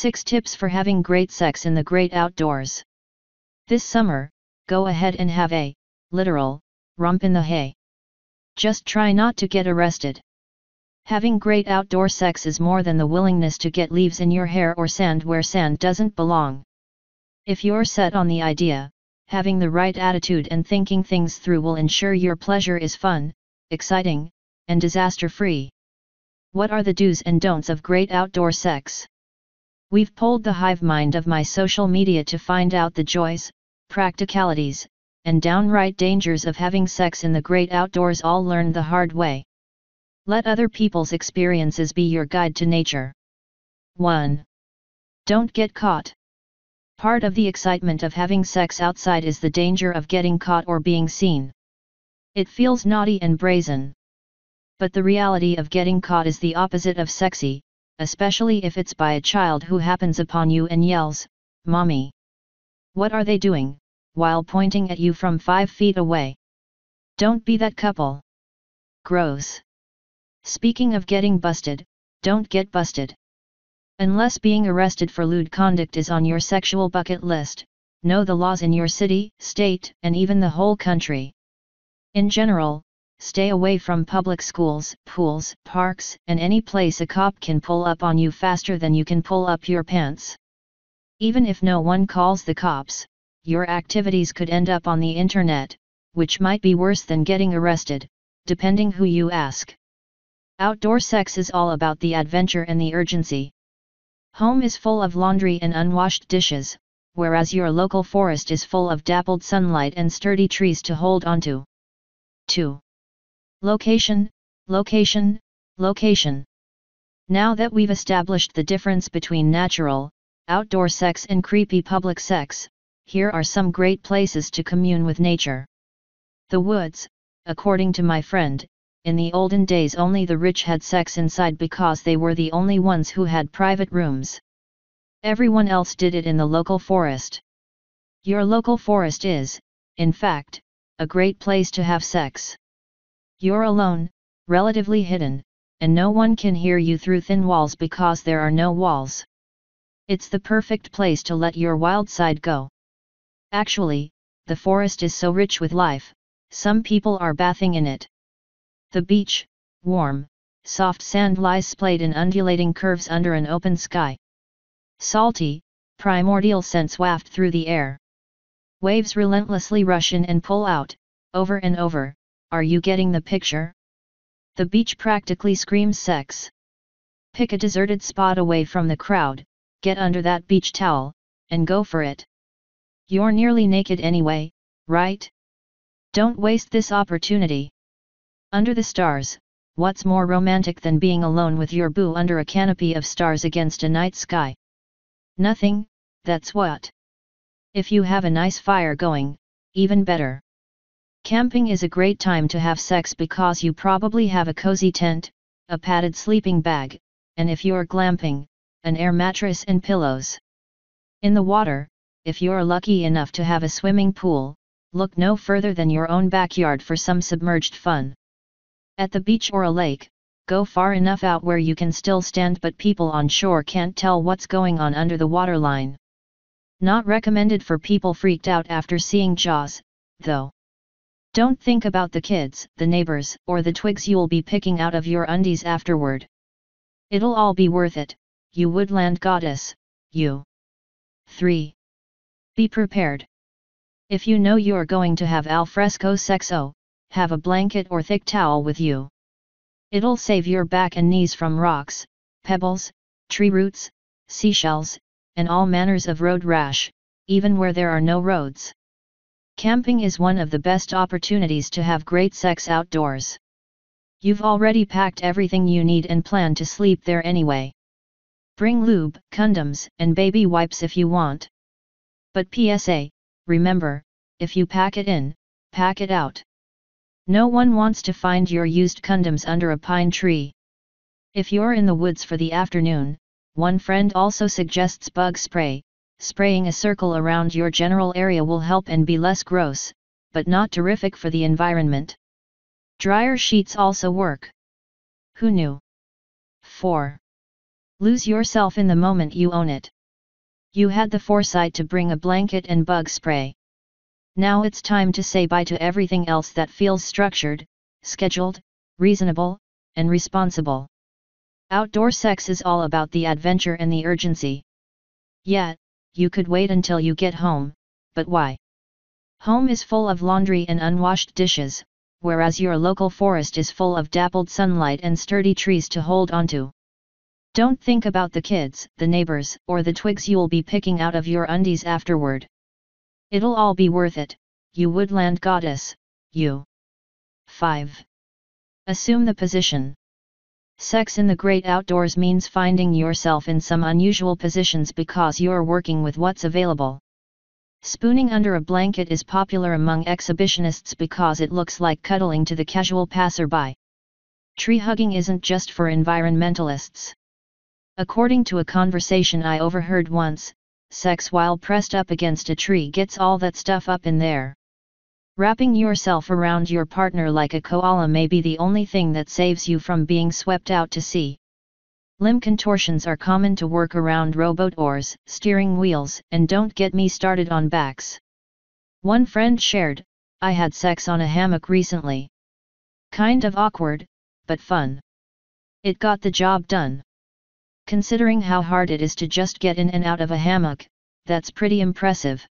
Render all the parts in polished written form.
6 Tips for having great sex in the great outdoors. This summer, go ahead and have a, literal, romp in the hay. Just try not to get arrested. Having great outdoor sex is more than the willingness to get leaves in your hair or sand where sand doesn't belong. If you're set on the idea, having the right attitude and thinking things through will ensure your pleasure is fun, exciting, and disaster-free. What are the do's and don'ts of great outdoor sex? We've polled the hive mind of my social media to find out the joys, practicalities, and downright dangers of having sex in the great outdoors, all learned the hard way. Let other people's experiences be your guide to nature. 1. Don't get caught. Part of the excitement of having sex outside is the danger of getting caught or being seen. It feels naughty and brazen. But the reality of getting caught is the opposite of sexy, especially if it's by a child who happens upon you and yells, "Mommy!" What are they doing, while pointing at you from 5 feet away? Don't be that couple. Gross. Speaking of getting busted, don't get busted. Unless being arrested for lewd conduct is on your sexual bucket list, know the laws in your city, state, and even the whole country. In general, stay away from public schools, pools, parks, and any place a cop can pull up on you faster than you can pull up your pants. Even if no one calls the cops, your activities could end up on the internet, which might be worse than getting arrested, depending who you ask. Outdoor sex is all about the adventure and the urgency. Home is full of laundry and unwashed dishes, whereas your local forest is full of dappled sunlight and sturdy trees to hold onto. 2. Location, location, location. Now that we've established the difference between natural, outdoor sex and creepy public sex, here are some great places to commune with nature. The woods. According to my friend, in the olden days only the rich had sex inside because they were the only ones who had private rooms. Everyone else did it in the local forest. Your local forest is, in fact, a great place to have sex. You're alone, relatively hidden, and no one can hear you through thin walls because there are no walls. It's the perfect place to let your wild side go. Actually, the forest is so rich with life, some people are bathing in it. The beach, warm, soft sand lies splayed in undulating curves under an open sky. Salty, primordial scents waft through the air. Waves relentlessly rush in and pull out, over and over. Are you getting the picture? The beach practically screams sex. Pick a deserted spot away from the crowd, get under that beach towel, and go for it. You're nearly naked anyway, right? Don't waste this opportunity. Under the stars, what's more romantic than being alone with your boo under a canopy of stars against a night sky? Nothing, that's what. If you have a nice fire going, even better. Camping is a great time to have sex because you probably have a cozy tent, a padded sleeping bag, and if you're glamping, an air mattress and pillows. In the water, if you're lucky enough to have a swimming pool, look no further than your own backyard for some submerged fun. At the beach or a lake, go far enough out where you can still stand but people on shore can't tell what's going on under the waterline. Not recommended for people freaked out after seeing Jaws, though. Don't think about the kids, the neighbors, or the twigs you'll be picking out of your undies afterward. It'll all be worth it, you woodland goddess, you. 3. Be prepared. If you know you're going to have al fresco sexo, have a blanket or thick towel with you. It'll save your back and knees from rocks, pebbles, tree roots, seashells, and all manners of road rash, even where there are no roads. Camping is one of the best opportunities to have great sex outdoors. You've already packed everything you need and plan to sleep there anyway. Bring lube, condoms, and baby wipes if you want. But PSA, remember, if you pack it in, pack it out. No one wants to find your used condoms under a pine tree. If you're in the woods for the afternoon, one friend also suggests bug spray. Spraying a circle around your general area will help and be less gross, but not terrific for the environment. Dryer sheets also work. Who knew? 4. Lose yourself in the moment you own it. You had the foresight to bring a blanket and bug spray. Now it's time to say bye to everything else that feels structured, scheduled, reasonable, and responsible. Outdoor sex is all about the adventure and the urgency. Yeah, you could wait until you get home, but why? Home is full of laundry and unwashed dishes, whereas your local forest is full of dappled sunlight and sturdy trees to hold onto. Don't think about the kids, the neighbors, or the twigs you'll be picking out of your undies afterward. It'll all be worth it, you woodland goddess, you. 5. Assume the position. Sex in the great outdoors means finding yourself in some unusual positions because you're working with what's available. Spooning under a blanket is popular among exhibitionists because it looks like cuddling to the casual passerby. Tree hugging isn't just for environmentalists. According to a conversation I overheard once, sex while pressed up against a tree gets all that stuff up in there. Wrapping yourself around your partner like a koala may be the only thing that saves you from being swept out to sea. Limb contortions are common to work around rowboat oars, steering wheels, and don't get me started on backs. One friend shared, "I had sex on a hammock recently. Kind of awkward, but fun. It got the job done." Considering how hard it is to just get in and out of a hammock, that's pretty impressive.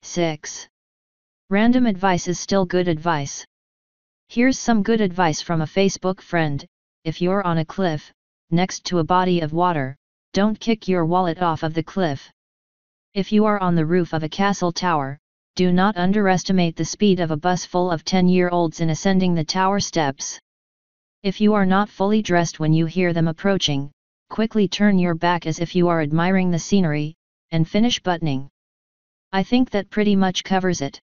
6. Random advice is still good advice. Here's some good advice from a Facebook friend: if you're on a cliff, next to a body of water, don't kick your wallet off of the cliff. If you are on the roof of a castle tower, do not underestimate the speed of a bus full of 10-year-olds in ascending the tower steps. If you are not fully dressed when you hear them approaching, quickly turn your back as if you are admiring the scenery, and finish buttoning. I think that pretty much covers it.